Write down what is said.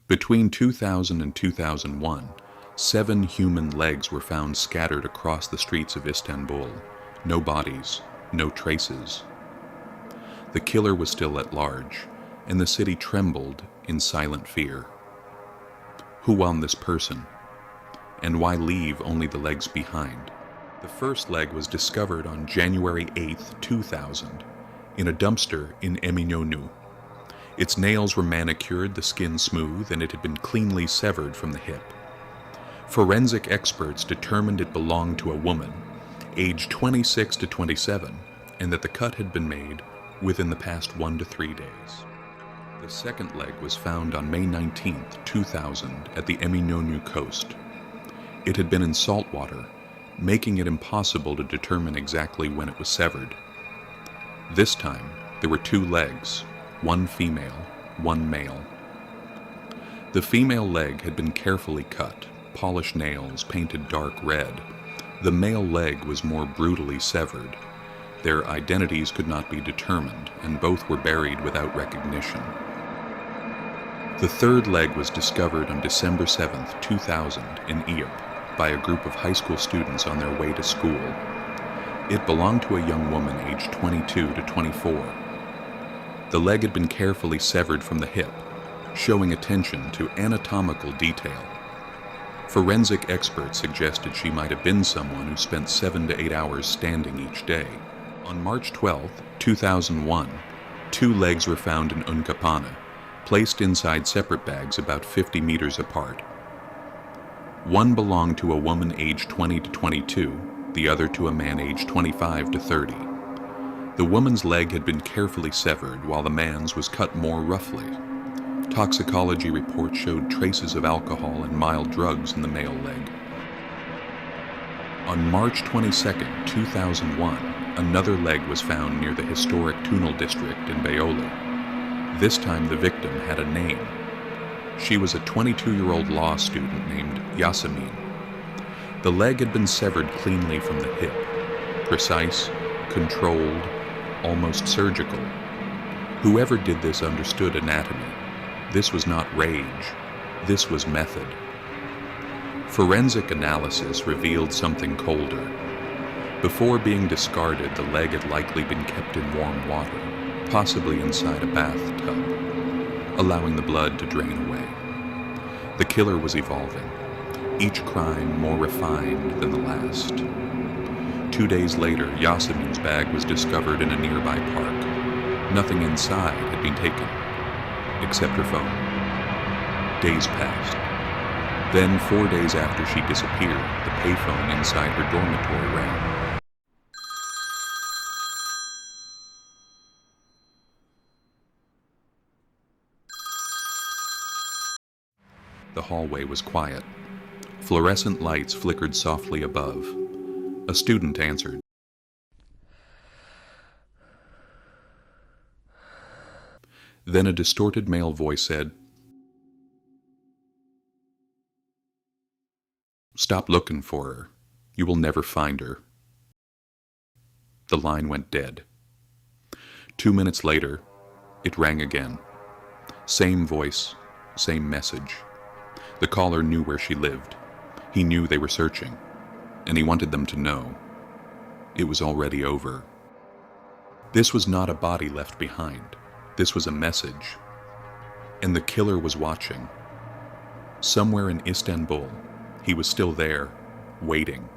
Between 2000 and 2001, 7 human legs were found scattered across the streets of Istanbul. No bodies, no traces. The killer was still at large, and the city trembled in silent fear. Who owned this person? And why leave only the legs behind? The first leg was discovered on January 8, 2000, in a dumpster in Eminönü. Its nails were manicured, the skin smooth, and it had been cleanly severed from the hip. Forensic experts determined it belonged to a woman, aged 26 to 27, and that the cut had been made within the past 1 to 3 days. The second leg was found on May 19, 2000, at the Eminönü coast. It had been in salt water, making it impossible to determine exactly when it was severed. This time, there were 2 legs, one female, one male. The female leg had been carefully cut, polished nails painted dark red. The male leg was more brutally severed. Their identities could not be determined, and both were buried without recognition. The third leg was discovered on December 7, 2000, in Eyüp, by a group of high school students on their way to school. It belonged to a young woman aged 22 to 24. The leg had been carefully severed from the hip, showing attention to anatomical detail. Forensic experts suggested she might have been someone who spent 7 to 8 hours standing each day. On March 12, 2001, 2 legs were found in Unkapanı, placed inside separate bags about 50 meters apart. One belonged to a woman aged 20 to 22, the other to a man aged 25 to 30. The woman's leg had been carefully severed, while the man's was cut more roughly. Toxicology reports showed traces of alcohol and mild drugs in the male leg. On March 22, 2001, another leg was found near the historic Tunnel district in Beyoğlu. This time the victim had a name. She was a 22-year-old law student named Yasemin. The leg had been severed cleanly from the hip, precise, controlled, almost surgical. Whoever did this understood anatomy. This was not rage. This was method. Forensic analysis revealed something colder. Before being discarded, the leg had likely been kept in warm water, possibly inside a bathtub, allowing the blood to drain away. The killer was evolving, each crime more refined than the last. 2 days later, Yasemin's bag was discovered in a nearby park. Nothing inside had been taken, except her phone. Days passed. Then, 4 days after she disappeared, the payphone inside her dormitory rang. The hallway was quiet. Fluorescent lights flickered softly above. A student answered. Then a distorted male voice said, "Stop looking for her. You will never find her." The line went dead. 2 minutes later, it rang again. Same voice, same message. The caller knew where she lived. He knew they were searching, and he wanted them to know. It was already over. This was not a body left behind. This was a message. And the killer was watching. Somewhere in Istanbul, he was still there, waiting.